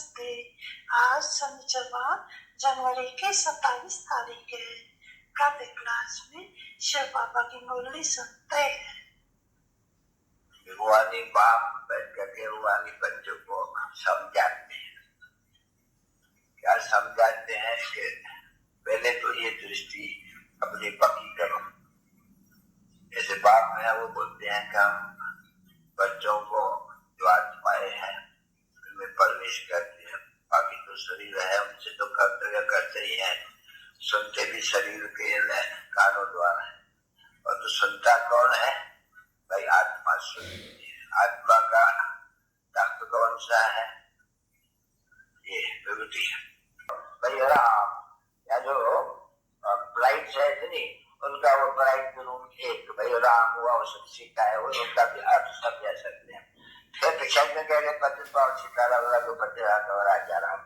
नमस्ते। आज शनिचरवार जनवरी की 27 तारीख है। प्रातः क्लास में शिव बाबा की मुरली सुनते हैं। भगवानी बाप बैठ करके भगवानी बच्चों को समझाते हैं। क्या समझाते हैं कि पहले तो ये दृष्टि अपनी पक्की करो। जैसे बाप है वो बोलते हैं कि हम बच्चों को जो आत्माएं हैं उनमें प्रवेश करते हैं, बाकी तो शरीर है उनसे तो कर्तव्य करते ही है, सुनते भी शरीर के कानों द्वारा है। और तो सुनता कौन है भाई? आत्मा सुनती है। आत्मा का तख्त कौन सा है? ये विभूति है। भाई राम या जो ब्राइट है इतनी उनका वो ब्राइट रूम एक भाई राम हुआ वो सब सीखा है, वो उनका भी अर्थ समझा सकते हैं। फिर पिछड़ में कह रहे पति पाव सीतारा रघुपति राजा राम,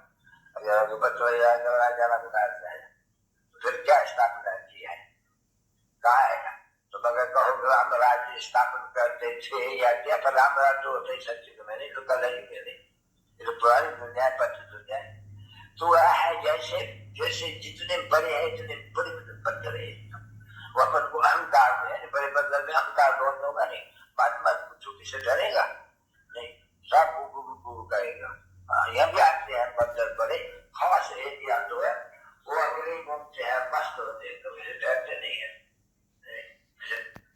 रघुपति राजा राम का अर्थ है। फिर क्या स्थापना की है? कहा है? तो मगर कहो राम राज्य स्थापन करते थे या क्या? पर राम राज्य होते सच्चे में नहीं, तो कल ही नहीं, ये तो पुरानी दुनिया है, पति दुनिया है। तो वह है जैसे जैसे जितने बड़े हैं इतने बड़े बंदर है। वो अपन को अहंकार में बड़े बंदर में अहंकार बहुत होगा नहीं, बात मत पूछो किसे डरेगा नहीं, सब गुरु कहेगा। यह भी आते हैं बंदर बड़े हवा से दिया तो है, वो अकेले घूमते हैं मस्त होते हैं, तो डरते नहीं है।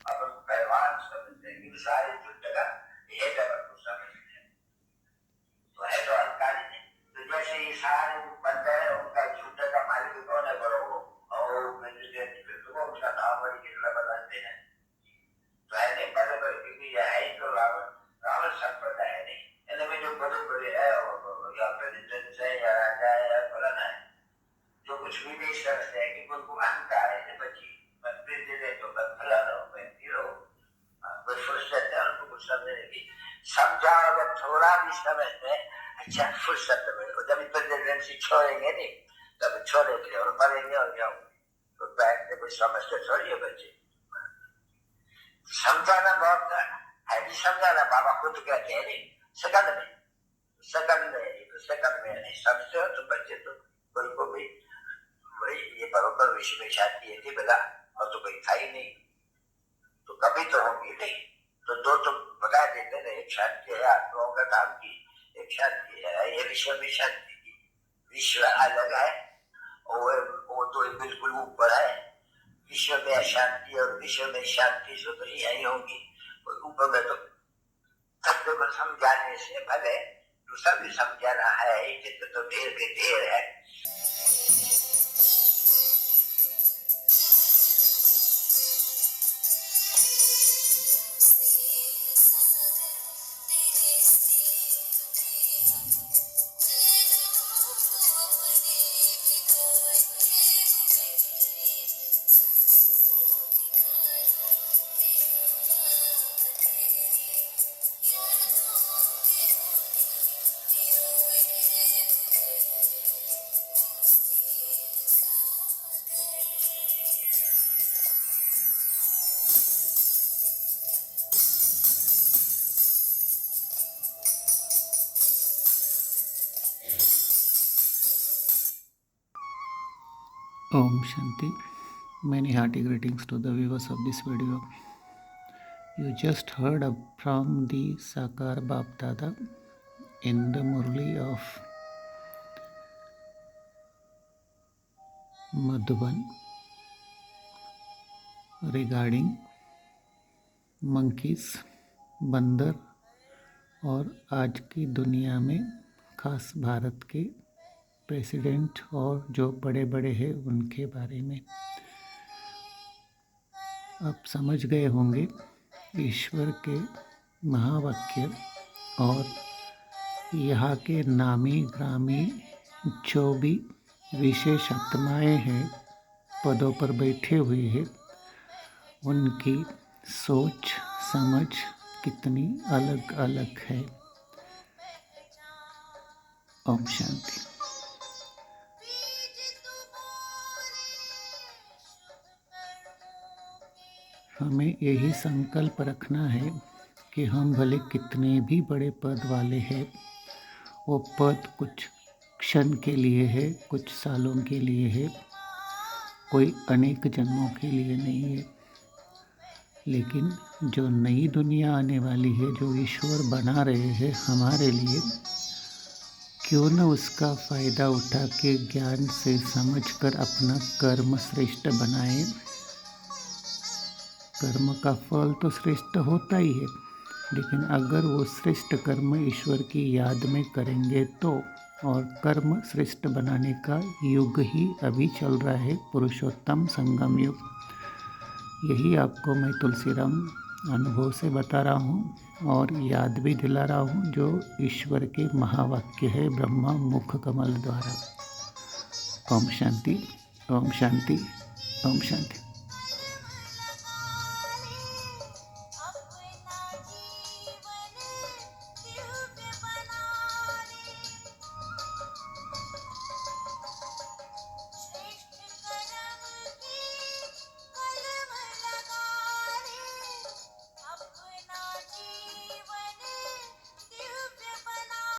अपन पहलवान समझते हैं कि सारे युद्ध का ये जगह को समझते हैं, तो है तो अहंकारी नहीं। तो जैसे ये सारे बंदर है उनका युद्ध का मालिक कौन है? बड़ो और उसका नाम बड़ी कितना बताते हैं तो है नहीं, बड़े बड़े क्योंकि यह है ही तो रावण। रावण संप्रदाय है नहीं, इनमें जो बड़े बड़े है या प्रेसिडेंट है या राजा है या फलाना है, जो कुछ भी नहीं समझते हैं कि उनको अहंकार है बच्ची तो फलाना हो कोई फुर्सत है उनको कुछ समझने की। समझा अगर थोड़ा भी समझते अच्छा फुर्सत में जब प्रेसिडेंसी छोड़ेंगे नहीं तब छोड़ेंगे और मरेंगे और क्या तो बैठने कोई समझते थोड़ी है बच्चे। समझाना बहुत है भी, समझाना बाबा खुद कहते हैं नहीं सेकंड में नहीं समझते हो तो बच्चे तो कोई को भी ये बरोबर विश्व में शांति है बोला और तो कोई था ही नहीं, तो कभी तो होंगी नहीं, तो दो तो बता देते ना, एक शांति है आत्माओं का नाम की, एक शांति है ये विश्व में शांति की। विश्व अलग है और वो तो बिल्कुल ऊपर है। विश्व में अशांति और विश्व में शांति से तो यही होगी। ऊपर में तो तत्व को समझाने से भले दूसरा भी समझाना है, चित्त तो ढेर के ढेर है। Om Shanti. Many hearty greetings to the viewers of this video. You just heard from the Sakar Bap Dada in the Murli of Madhuban regarding monkeys, बंदर और आज की दुनिया में खास भारत के प्रेसिडेंट और जो बड़े बड़े हैं उनके बारे में। आप समझ गए होंगे ईश्वर के महावाक्य और यहाँ के नामी ग्रामी जो भी विशेष आत्माएं हैं पदों पर बैठे हुए हैं उनकी सोच समझ कितनी अलग अलग है। ओम शांति। हमें यही संकल्प रखना है कि हम भले कितने भी बड़े पद वाले हैं वो पद कुछ क्षण के लिए है, कुछ सालों के लिए है, कोई अनेक जन्मों के लिए नहीं है। लेकिन जो नई दुनिया आने वाली है, जो ईश्वर बना रहे हैं हमारे लिए, क्यों न उसका फ़ायदा उठा के ज्ञान से समझकर अपना कर्म श्रेष्ठ बनाए। कर्म का फल तो श्रेष्ठ होता ही है, लेकिन अगर वो श्रेष्ठ कर्म ईश्वर की याद में करेंगे तो, और कर्म श्रेष्ठ बनाने का युग ही अभी चल रहा है, पुरुषोत्तम संगम युग। यही आपको मैं तुलसीराम अनुभव से बता रहा हूँ और याद भी दिला रहा हूँ, जो ईश्वर के महावाक्य है ब्रह्मा मुख कमल द्वारा। ओम शांति, ओम शांति, ओम शांति।